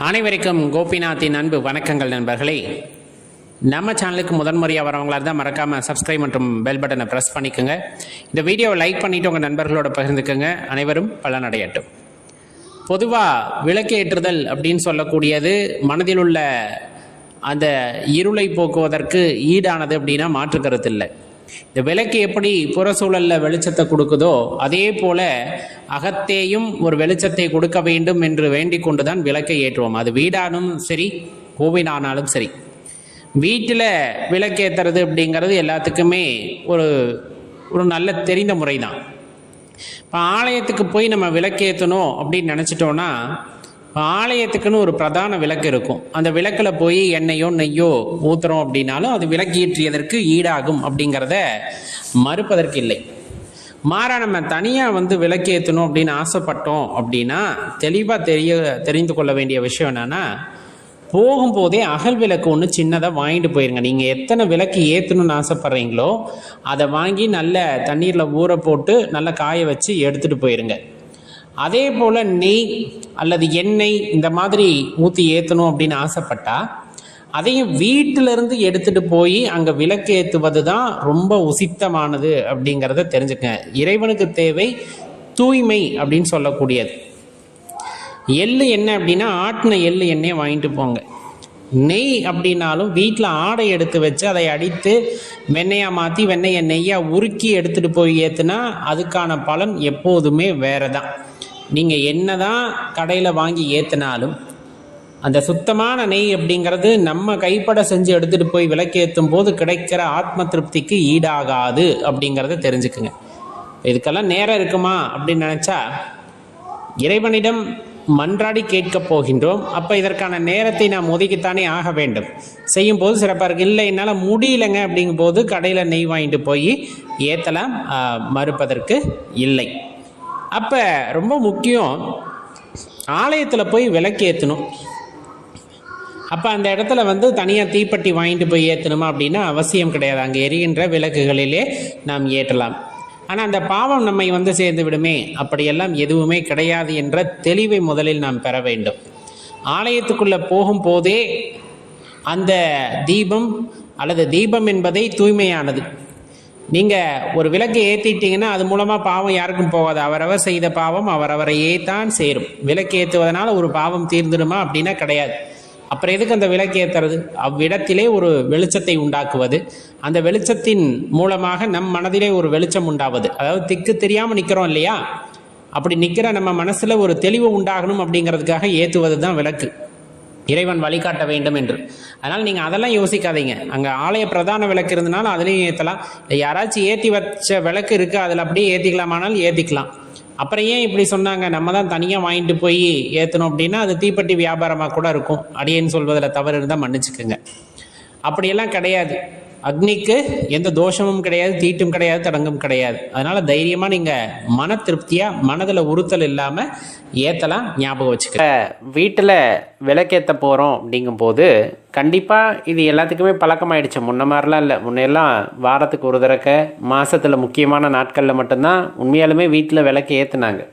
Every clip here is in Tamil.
அனைவருக்கும் கோபிநாத்தின் அன்பு வணக்கங்கள் நண்பர்களே. நம்ம சேனலுக்கு முதன்முறையாக வரவங்களா இருந்தால் மறக்காமல் சப்ஸ்கிரைப் மற்றும் பெல் பட்டனை ப்ரெஸ் பண்ணிக்கோங்க. இந்த வீடியோவை லைக் பண்ணிவிட்டு உங்கள் நண்பர்களோட பகிர்ந்துக்கோங்க. அனைவரும் பலனடையட்டும். பொதுவாக விளக்கேற்றுதல் அப்படின்னு சொல்லக்கூடியது மனதில் உள்ள அந்த இருளை போக்குவதற்கு ஈடானது அப்படின்னா மாற்று கருத்து இல்லை. இந்த விளக்கு எப்படி புற சூழலில் வெளிச்சத்தை கொடுக்குதோ அதே போல் அகத்தேயும் ஒரு வெளிச்சத்தை கொடுக்க வேண்டும் என்று வேண்டிக் கொண்டு தான் விளக்கை ஏற்றுவோம். அது வீடானும் சரி, கோவிலானாலும் சரி. வீட்டில் விளக்கேற்றுறது அப்படிங்கிறது எல்லாத்துக்குமே ஒரு நல்ல தெரிந்த முறை தான். இப்போ ஆலயத்துக்கு போய் நம்ம விளக்கேற்றணும் அப்படின்னு நினச்சிட்டோன்னா ஆலயத்துக்குன்னு ஒரு பிரதான விளக்கு இருக்கும். அந்த விளக்கில் போய் எண்ணெயோ நெய்யோ ஊற்றுறோம் அப்படின்னாலும் அது விளக்கேற்றியதற்கு ஈடாகும் அப்படிங்கிறத மறுப்பதற்கு இல்லை. மாறா நம்ம தனியாக விளக்கேற்றணும் அப்படின்னு ஆசைப்பட்டோம் அப்படின்னா தெளிவாக தெரிந்து கொள்ள வேண்டிய விஷயம் என்னென்னா, போகும்போதே அகல் விளக்கு ஒன்று சின்னதாக வாங்கிட்டு போயிருங்க. நீங்கள் எத்தனை விளக்கு ஏற்றணும்னு ஆசைப்பட்றீங்களோ அதை வாங்கி நல்ல தண்ணீரில் ஊற போட்டு நல்லா காய வச்சு எடுத்துகிட்டு போயிருங்க. அதே போல் நெய் அல்லது எண்ணெய் இந்த மாதிரி ஊற்றி ஏற்றணும் அப்படின்னு ஆசைப்பட்டால் அதையும் வீட்டிலிருந்து எடுத்துகிட்டு போய் அங்கே விளக்கு ஏற்றுவது தான் ரொம்ப உசித்தமானது அப்படிங்கிறத தெரிஞ்சுக்கங்க. இறைவனுக்கு தேவை தூய்மை அப்படின்னு சொல்லக்கூடியது. எள்ளு எண்ணெய் அப்படின்னா ஆட்டின எள்ளு எண்ணெயை வாங்கிட்டு போங்க. நெய் அப்படின்னாலும் வீட்டில் ஆடை எடுத்து வச்சு அதை அடித்து வெண்ணெயாக மாற்றி வெண்ணெயை நெய்யாக உருக்கி எடுத்துகிட்டு போய் ஏற்றுனா அதுக்கான பலன் எப்போதுமே வேறு தான். நீங்கள் என்ன தான் கடையில் வாங்கி ஏற்றினாலும் அந்த சுத்தமான நெய் அப்படிங்கிறது நம்ம கைப்பட செஞ்சு எடுத்துகிட்டு போய் விளக்கேற்றும் போது கிடைக்கிற ஆத்ம திருப்திக்கு ஈடாகாது அப்படிங்கிறத தெரிஞ்சுக்குங்க. இதுக்கெல்லாம் நேரம் இருக்குமா அப்படின்னு நினச்சா இறைவனிடம் மன்றாடி கேட்கப் போகின்றோம். அப்போ இதற்கான நேரத்தை நாம் ஒதுக்கித்தானே ஆக வேண்டும். செய்யும்போது சிறப்பாக இருக்குது. இல்லை என்னால் முடியலைங்க அப்படிங்கும்போது கடையில் நெய் வாங்கிட்டு போய் ஏற்றலாம், மறுப்பதற்கு இல்லை. அப்போ ரொம்ப முக்கியம், ஆலயத்தில் போய் விளக்கு ஏற்றணும். அப்போ அந்த இடத்துல தனியாக தீப்பெட்டி வாங்கிட்டு போய் ஏற்றணுமா அப்படின்னா அவசியம் கிடையாது. அங்கே எரிகின்ற விளக்குகளிலே நாம் ஏற்றலாம். ஆனால் அந்த பாவம் நம்மை சேர்ந்து விடுமே, அப்படியெல்லாம் எதுவுமே கிடையாது என்ற தெளிவை முதலில் நாம் பெற வேண்டும். ஆலயத்துக்குள்ளே போகும்போதே அந்த தீபம் அல்லது தீபம் என்பதை தூய்மையானது. நீங்கள் ஒரு விளக்கு ஏற்றிட்டீங்கன்னா அது மூலமாக பாவம் யாருக்கும் போகாது. அவரவர் செய்த பாவம் அவரவரையே தான் சேரும். விளக்கு ஏற்றுவதனால் ஒரு பாவம் தீர்ந்துடுமா அப்படின்னா கிடையாது. அப்புறம் எதுக்கு அந்த விளக்கு ஏற்றுறது? அவ்விடத்திலே ஒரு வெளிச்சத்தை உண்டாக்குவது, அந்த வெளிச்சத்தின் மூலமாக நம் மனதிலே ஒரு வெளிச்சம் உண்டாவது. அதாவது திக்கு தெரியாமல் நிற்கிறோம் இல்லையா, அப்படி நிற்கிற நம்ம மனசில் ஒரு தெளிவு உண்டாகணும் அப்படிங்கிறதுக்காக ஏற்றுவது தான் விளக்கு. இறைவன் வழிகாட்ட வேண்டும் என்று. அதனால் நீங்கள் அதெல்லாம் யோசிக்காதீங்க. அங்கே ஆலய பிரதான விளக்கு இருந்தனாலும் அதுலேயும் ஏற்றலாம். இல்லை யாராச்சும் ஏற்றி வச்ச விளக்கு இருக்குது அதில் அப்படியே ஏற்றிக்கலாமானால் ஏற்றிக்கலாம். அப்புறம் ஏன் இப்படி சொன்னாங்க? நம்ம தான் தனியாக வாங்கிட்டு போய் ஏற்றணும் அப்படின்னா அது தீப்பெட்டி வியாபாரமாக கூட இருக்கும். அடியேன்னு சொல்வதில் தவறு இருந்தால் மன்னிச்சுக்குங்க. அப்படியெல்லாம் கிடையாது. அக்னிக்கு எந்த தோஷமும் கிடையாது, தீட்டும் கிடையாது, தடங்கும் கிடையாது. அதனால் தைரியமாக நீங்கள் மன திருப்தியாக மனதில் உறுத்தல் இல்லாமல் ஏற்றலாம். ஞாபகம் வச்சுக்க. வீட்டில் விளக்கேற்ற போகிறோம் அப்படிங்கும்போது கண்டிப்பாக இது எல்லாத்துக்குமே பழக்கமாயிடுச்சு. முன்ன மாதிரிலாம் இல்லை. முன்னெல்லாம் வாரத்துக்கு ஒரு தடவை, மாதத்தில் முக்கியமான நாட்களில் மட்டும்தான் உண்மையாலுமே வீட்டில் விளக்கு ஏற்றுனாங்க.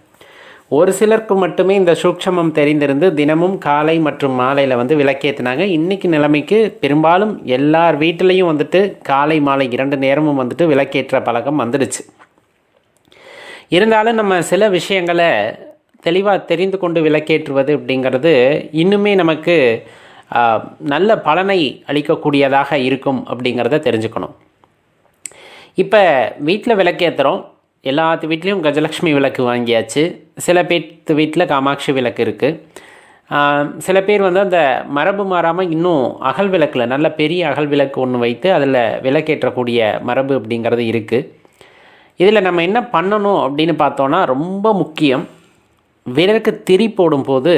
ஒரு சிலருக்கு மட்டுமே இந்த சூட்சமம் தெரிந்திருந்து தினமும் காலை மற்றும் மாலையில் விளக்கேற்றினாங்க. இன்றைக்கி நிலைமைக்கு பெரும்பாலும் எல்லார் வீட்டிலையும் காலை மாலை 2 நேரமும் விளக்கேற்ற பழக்கம் வந்துடுச்சு. இருந்தாலும் நம்ம சில விஷயங்களை தெளிவாக தெரிந்து கொண்டு விளக்கேற்றுவது அப்படிங்கிறது இன்னுமே நமக்கு நல்ல பலனை அளிக்கக்கூடியதாக இருக்கும் அப்படிங்கிறத தெரிஞ்சுக்கணும். இப்போ வீட்டில் விளக்கேற்றுறோம். எல்லாத்து வீட்லேயும் கஜலக்ஷ்மி விளக்கு வாங்கியாச்சு. சில பேர்த்து வீட்டில் காமாட்சி விளக்கு இருக்குது. சில பேர் அந்த மரபு மாறாமல் இன்னும் அகல் விளக்கில் நல்ல பெரிய அகல் விளக்கு ஒன்று வைத்து அதில் விளக்கேற்றக்கூடிய மரபு அப்படிங்கிறது இருக்குது. இதில் நம்ம என்ன பண்ணணும் அப்படின்னு பார்த்தோன்னா ரொம்ப முக்கியம். விளக்கு திரி போடும்போது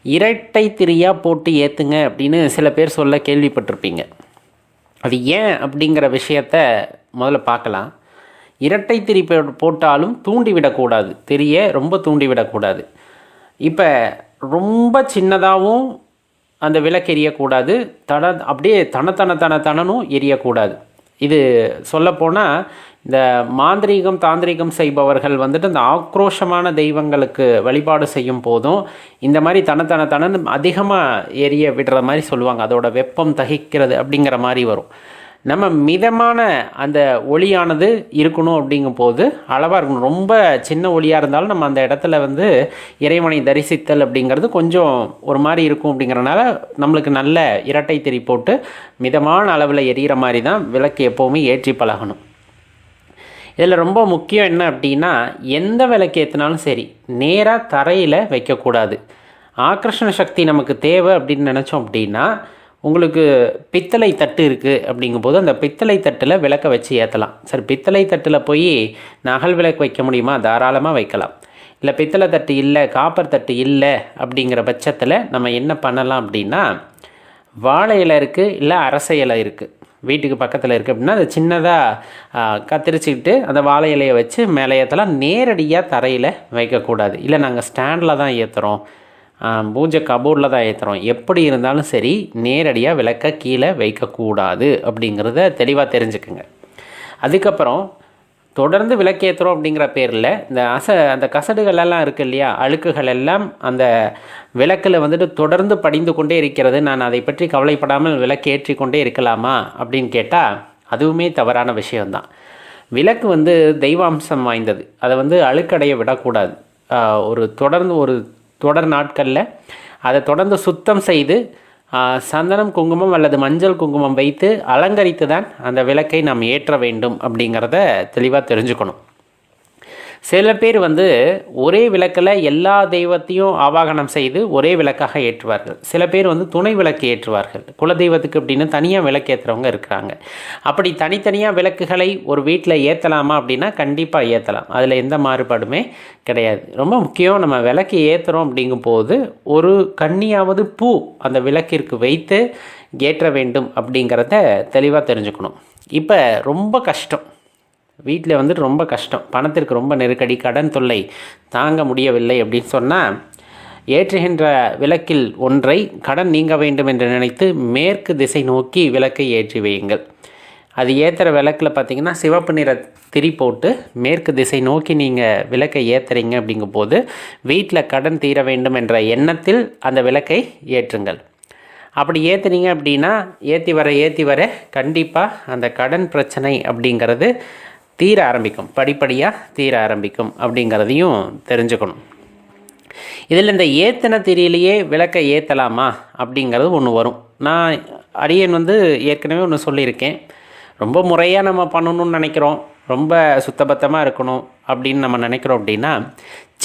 இரட்டை திரியாக போட்டு ஏற்றுங்க அப்படின்னு சில பேர் சொல்ல கேள்விப்பட்டிருப்பீங்க. அது ஏன் அப்படிங்கிற விஷயத்த முதல்ல பார்க்கலாம். இரட்டை திரி போட்டாலும் தூண்டிவிடக்கூடாது. திரியை ரொம்ப தூண்டிவிடக்கூடாது. இப்போ ரொம்ப சின்னதாகவும் அந்த விளக்கு எரியக்கூடாது, அப்படியே தனனும் எரியக்கூடாது. இது சொல்லப்போனால் இந்த மாந்திரீகம் தாந்திரீகம் செய்பவர்கள் வந்துட்டு இந்த ஆக்ரோஷமான தெய்வங்களுக்கு வழிபாடு செய்யும் போதும் இந்த மாதிரி தனன்னு அதிகமாக எரிய விடுற மாதிரி சொல்லுவாங்க. அதோட வெப்பம் தகிக்கிறது அப்படிங்கிற மாதிரி வரும். நம்ம மிதமான அந்த ஒளியானது இருக்கணும் அப்படிங்கும் போது அளவாக இருக்கணும். ரொம்ப சின்ன ஒளியாக இருந்தாலும் நம்ம அந்த இடத்துல வந்து இறைவனை தரிசித்தல் அப்படிங்கிறது கொஞ்சம் ஒரு மாதிரி இருக்கும். அப்படிங்கிறனால நம்மளுக்கு நல்ல இரட்டை திரி போட்டு மிதமான அளவில் எரியிற மாதிரி தான் விளக்கு எப்போவுமே ஏற்றி பழகணும். இதில் ரொம்ப முக்கியம் என்ன அப்படின்னா, எந்த விளக்கு ஏற்றினாலும் சரி நேராக தரையில் வைக்கக்கூடாது. ஆக்கர்ஷண சக்தி நமக்கு தேவை அப்படின்னு நினச்சோம் அப்படின்னா, உங்களுக்கு பித்தளை தட்டு இருக்குது அப்படிங்கும்போது அந்த பித்தளை தட்டில் விளக்கை வச்சு ஏற்றலாம். சரி, பித்தளை தட்டில் போய் நகல் விளக்கு வைக்க முடியுமா? தாராளமாக வைக்கலாம். இல்லை பித்தளை தட்டு இல்லை, காப்பர் தட்டு இல்லை அப்படிங்கிற பட்சத்தில் நம்ம என்ன பண்ணலாம் அப்படின்னா, வாழை இலை இருக்குது, இல்லை அரச இலை இருக்குது, வீட்டுக்கு பக்கத்தில் இருக்குது அப்படின்னா அதை சின்னதாக கத்திரிச்சிக்கிட்டு அந்த வாழை இலையை வச்சு மேலே ஏற்றலாம். நேரடியாக தரையில் வைக்கக்கூடாது. இல்லை நாங்கள் ஸ்டாண்டில் தான் ஏற்றுறோம், பூஜை கபோர்டில் தான் ஏற்றுறோம், எப்படி இருந்தாலும் சரி நேரடியாக விளக்க கீழே வைக்கக்கூடாது அப்படிங்கிறத தெளிவாக தெரிஞ்சுக்குங்க. அதுக்கப்புறம் தொடர்ந்து விளக்கேற்றுறோம் அப்படிங்கிற பேரில் இந்த அந்த கசடுகளெல்லாம் இருக்குது இல்லையா, அழுக்குகள் எல்லாம் அந்த விளக்கில் வந்துட்டு தொடர்ந்து படிந்து கொண்டே இருக்கிறது. நான் அதை பற்றி கவலைப்படாமல் விளக்கேற்றி கொண்டே இருக்கலாமா அப்படின்னு கேட்டால் அதுவுமே தவறான விஷயம்தான். விளக்கு வந்து தெய்வாம்சம் வாய்ந்தது. அதை வந்து அழுக்கடைய விடக்கூடாது. ஒரு தொடர் நாட்களில் அதை தொடர்ந்து சுத்தம் செய்து சந்தனம் குங்குமம் அல்லது மஞ்சள் குங்குமம் வைத்து அலங்கரித்து தான் அந்த விளக்கை நாம் ஏற்ற வேண்டும் அப்படிங்கிறத தெளிவாக தெரிஞ்சுக்கணும். சில பேர் வந்து ஒரே விளக்கில் எல்லா தெய்வத்தையும் ஆவாகனம் செய்து ஒரே விளக்காக ஏற்றுவார்கள். சில பேர் வந்து துணை விளக்கு ஏற்றுவார்கள். குலதெய்வத்துக்கு அப்படின்னு தனியாக விளக்கு ஏற்றுறவங்க இருக்கிறாங்க. அப்படி தனித்தனியாக விளக்குகளை ஒரு வீட்டில் ஏற்றலாமா அப்படின்னா கண்டிப்பாக ஏற்றலாம். அதில் எந்த மாறுபாடுமே கிடையாது. ரொம்ப முக்கியம், நம்ம விளக்கு ஏற்றுறோம் அப்படிங்கும்போது ஒரு கன்னியாவது பூ அந்த விளக்கிற்கு வைத்து ஏற்ற வேண்டும் அப்படிங்கிறத தெளிவாக தெரிஞ்சுக்கணும். இப்போ ரொம்ப கஷ்டம், வீட்டில் வந்துட்டு ரொம்ப கஷ்டம், பணத்திற்கு ரொம்ப நெருக்கடி, கடன் தொல்லை தாங்க முடியவில்லை அப்படின்னு சொன்னால் ஏற்றுகின்ற விளக்கில் ஒன்றை கடன் நீங்க வேண்டும் என்று நினைத்து மேற்கு திசை நோக்கி விளக்கை ஏற்றி வையுங்கள். அது ஏற்றுற விளக்கில் பார்த்திங்கன்னா சிவப்பு நிற திரி போட்டு மேற்கு திசை நோக்கி நீங்கள் விளக்கை ஏற்றுறீங்க அப்படிங்கும்போது வீட்டில் கடன் தீர வேண்டும் என்ற எண்ணத்தில் அந்த விளக்கை ஏற்றுங்கள். அப்படி ஏற்றுனீங்க அப்படின்னா ஏற்றி வர கண்டிப்பாக அந்த கடன் பிரச்சனை அப்படிங்கிறது தீர ஆரம்பிக்கும், படிப்படியாக தீர ஆரம்பிக்கும் அப்படிங்கிறதையும் தெரிஞ்சுக்கணும். இதில் இந்த ஏத்தனை திரியிலேயே விளக்கை ஏற்றலாமா அப்படிங்கிறது ஒன்று வரும். நான் அடியேன் வந்து ஏற்கனவே ஒன்று சொல்லியிருக்கேன். ரொம்ப முறையாக நம்ம பண்ணணும்னு நினைக்கிறோம், ரொம்ப சுத்தபத்தமாக இருக்கணும் அப்படின்னு நம்ம நினைக்கிறோம் அப்படின்னா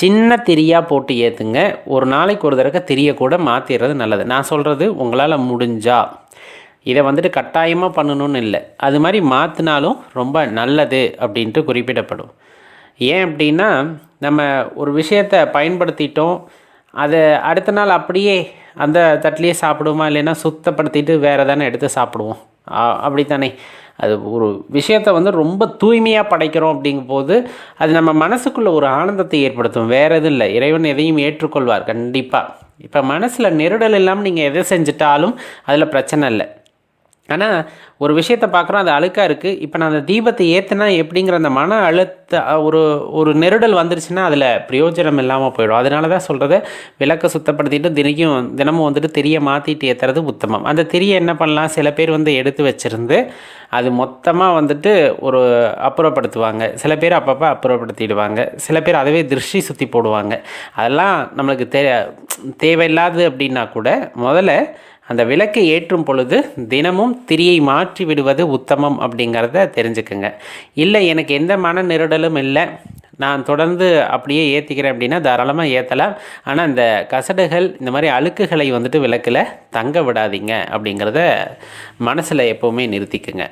சின்ன திரியாக போட்டு ஏற்றுங்க. ஒரு நாளைக்கு ஒரு தடவை திரியை கூட மாற்றிடுறது நல்லது. நான் சொல்கிறது உங்களால் முடிஞ்சால், இதை வந்துட்டு கட்டாயமாக பண்ணணும்னு இல்லை, அது மாதிரி மாற்றினாலும் ரொம்ப நல்லது அப்படின்ட்டு குறிப்பிடப்படும். ஏன் அப்படின்னா நம்ம ஒரு விஷயத்தை பயன்படுத்திட்டோம், அதை அடுத்த நாள் அப்படியே அந்த தட்டிலேயே சாப்பிடுவோமா, இல்லைன்னா சுத்தப்படுத்திட்டு வேறு தானே எடுத்து சாப்பிடுவோம், அப்படித்தானே. அது ஒரு விஷயத்தை வந்து ரொம்ப தூய்மையாக படைக்கிறோம் அப்படிங்கும்போது அது நம்ம மனசுக்குள்ளே ஒரு ஆனந்தத்தை ஏற்படுத்தும், வேறு எதுவும் இல்லை. இறைவன் எதையும் ஏற்றுக்கொள்வார் கண்டிப்பாக. இப்போ மனசில் நெருடல் இல்லாமல் நீங்கள் எதை செஞ்சிட்டாலும் அதில் பிரச்சனை இல்லை. ஆனால் ஒரு விஷயத்தை பார்க்குறோம், அது அழுக்காக இருக்குது, இப்போ நான் அந்த தீபத்தை ஏற்றினா எப்படிங்கிற அந்த மன ஒரு நெருடல் வந்துருச்சுன்னா அதில் பிரயோஜனம் இல்லாமல் போயிடும். அதனால தான் சொல்கிறது, விளக்கை சுத்தப்படுத்திட்டு தினமும் வந்துட்டு திரியை மாற்றிட்டு ஏற்றுறது உத்தமம். அந்த திரியை என்ன பண்ணலாம், சில பேர் வந்து எடுத்து வச்சுருந்து அது மொத்தமாக வந்துட்டு ஒரு அப்புறப்படுத்துவாங்க, சில பேர் அப்பப்போ அப்புறப்படுத்திடுவாங்க, சில பேர் அதவே திருஷ்டி சுற்றி போடுவாங்க. அதெல்லாம் நம்மளுக்கு தேவையில்லாது அப்படின்னா கூட முதல்ல அந்த விளக்கை ஏற்றும் பொழுது தினமும் திரியை மாற்றி விடுவது உத்தமம் அப்படிங்கிறத தெரிஞ்சுக்குங்க. இல்லை எனக்கு எந்த மன நெருடலும் இல்லை, நான் தொடர்ந்து அப்படியே ஏற்றிக்கிறேன் அப்படின்னா தாராளமாக ஏற்றலாம். ஆனால் இந்த கசடுகள் இந்த மாதிரி அழுக்குகளை வந்துட்டு விளக்கில் தங்க விடாதீங்க அப்படிங்கிறத மனசில் எப்போவுமே நிறுத்திக்குங்க.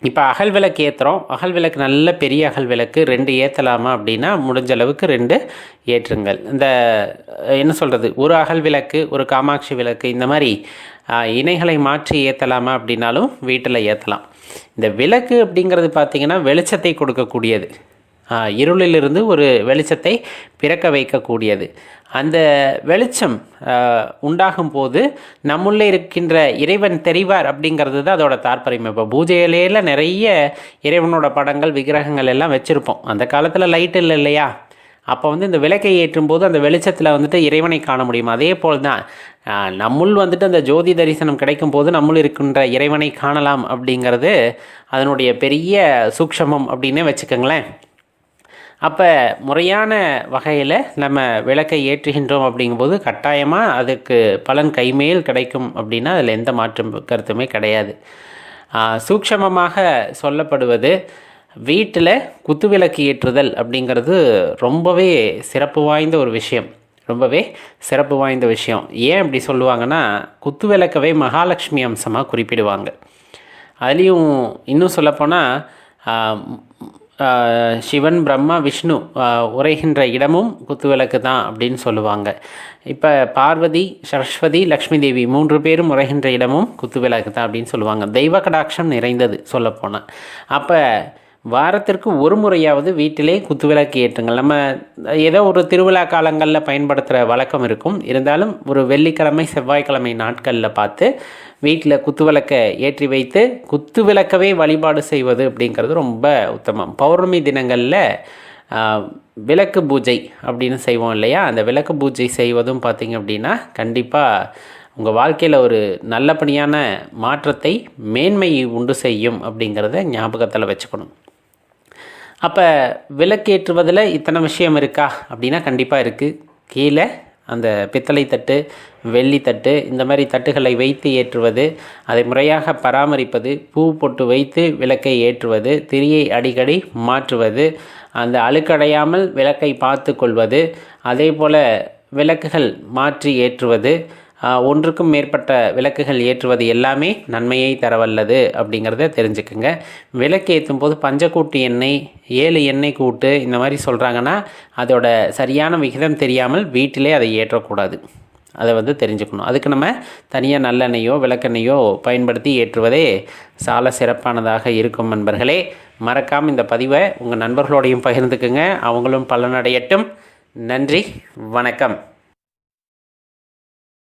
இப்போ அகல் விளக்கு ஏற்றுறோம், அகல் விளக்கு நல்ல பெரிய அகல் விளக்கு 2 ஏற்றலாமா அப்படின்னா முடிஞ்ச அளவுக்கு 2 ஏற்றுங்கள். இந்த என்ன சொல்கிறது, ஒரு அகல் விளக்கு ஒரு காமாட்சி விளக்கு இந்த மாதிரி இணைகளை மாற்றி ஏற்றலாமா அப்படின்னாலும் வீட்டில் ஏற்றலாம். இந்த விளக்கு அப்படிங்கிறது பார்த்திங்கன்னா வெளிச்சத்தை கொடுக்கக்கூடியது. இருளிலிருந்து ஒரு வெளிச்சத்தை பிறக்க வைக்கக்கூடியது. அந்த வெளிச்சம் உண்டாகும் போது நம்முள்ளே இருக்கின்ற இறைவன் தெரிவார் அப்படிங்கிறது தான் அதோட தாற்பயம். இப்போ பூஜையிலேயே நிறைய இறைவனோட படங்கள் விக்கிரகங்கள் எல்லாம் வச்சுருப்போம். அந்த காலத்தில் லைட் இல்லை இல்லையா? அப்போ இந்த விளக்கை ஏற்றும் போது அந்த வெளிச்சத்தில் இறைவனை காண முடியும். அதே போல் தான் நம்முள் அந்த ஜோதி தரிசனம் கிடைக்கும் போது நம்முள் இருக்கின்ற இறைவனை காணலாம் அப்படிங்கிறது அதனுடைய பெரிய சூக்ஷமம் அப்படின்னே வச்சுக்கோங்களேன். அப்போ முறையான வகையில் நம்ம விளக்கை ஏற்றுகின்றோம் அப்படிங்கும்போது கட்டாயமாக அதுக்கு பலன் கைமேல் கிடைக்கும் அப்படின்னா அதில் எந்த மாற்றம் கருத்துமே கிடையாது. சூக்ஷமமாக சொல்லப்படுவது வீட்டில் குத்துவிளக்கு ஏற்றுதல் அப்படிங்கிறது ரொம்பவே சிறப்பு வாய்ந்த ஒரு விஷயம். ஏன் அப்படி சொல்லுவாங்கன்னா, குத்துவிளக்கவே மகாலட்சுமி அம்சமாக குறிப்பிடுவாங்க. அதுலேயும் இன்னும் சொல்லப்போனால் சிவன், பிரம்மா, விஷ்ணு உரைகின்ற இடமும் குத்துவிளக்கு தான் அப்படின்னு சொல்லுவாங்க. இப்போ பார்வதி, சரஸ்வதி, லக்ஷ்மி தேவி 3 பேரும் உரைகின்ற இடமும் குத்துவிளக்கு தான் அப்படின்னு சொல்லுவாங்க. தெய்வ கடாட்சம் நிறைந்தது சொல்லப்போனால். அப்போ வாரத்திற்கு ஒரு முறையாவது வீட்டிலே குத்துவிளக்கு ஏற்றுங்கள். நம்ம ஏதோ ஒரு திருவிழா காலங்களில் பயன்படுத்துகிற வழக்கம் இருக்கும். இருந்தாலும் ஒரு வெள்ளிக்கிழமை, செவ்வாய்க்கிழமை நாட்களில் பார்த்து வீட்டில் குத்துவிளக்கை ஏற்றி வைத்து குத்துவிளக்கவே வழிபாடு செய்வது அப்படிங்கிறது ரொம்ப உத்தமம். பௌர்ணமி தினங்களில் விளக்கு பூஜை அப்படின்னு செய்வோம் இல்லையா? அந்த விளக்கு பூஜை செய்வதும் பார்த்திங்க அப்படின்னா கண்டிப்பாக உங்கள் வாழ்க்கையில் ஒரு நல்லபடியான மாற்றத்தை, மேன்மையை உண்டு செய்யும் அப்படிங்கிறத ஞாபகத்தில் வச்சுக்கணும். அப்போ விளக்கேற்றுவதில் இத்தனை விஷயம் இருக்கா அப்படின்னா கண்டிப்பாக இருக்குது. கீழே அந்த பித்தளை தட்டு, வெள்ளி தட்டு, இந்த மாதிரி தட்டுகளை வைத்து ஏற்றுவது, அதை முறையாக பராமரிப்பது, பூ பொட்டு வைத்து விளக்கை ஏற்றுவது, திரியை அடிக்கடி மாற்றுவது, அந்த அழுக்கடையாமல் விளக்கை பார்த்து கொள்வது, அதே போல் விளக்குகள் மாற்றி ஏற்றுவது, ஒன்றுக்கும் மேற்பட்ட விளக்குகள் ஏற்றுவது எல்லாமே நன்மையை தரவல்லது அப்படிங்கிறத தெரிஞ்சுக்குங்க. விளக்கு ஏற்றும் போது பஞ்சக்கூட்டு எண்ணெய், 7 எண்ணெய் கூட்டு இந்த மாதிரி சொல்கிறாங்கன்னா அதோட சரியான விகிதம் தெரியாமல் வீட்டிலே அதை ஏற்றக்கூடாது. அதை தெரிஞ்சுக்கணும். அதுக்கு நம்ம தனியாக நல்லெண்ணெயோ விளக்கெண்ணெயோ பயன்படுத்தி ஏற்றுவதே சால சிறப்பானதாக இருக்கும். நண்பர்களே, மறக்காமல் இந்த பதிவை உங்கள் நண்பர்களோடையும் பகிர்ந்துக்குங்க. அவங்களும் பலனடையட்டும். நன்றி, வணக்கம்.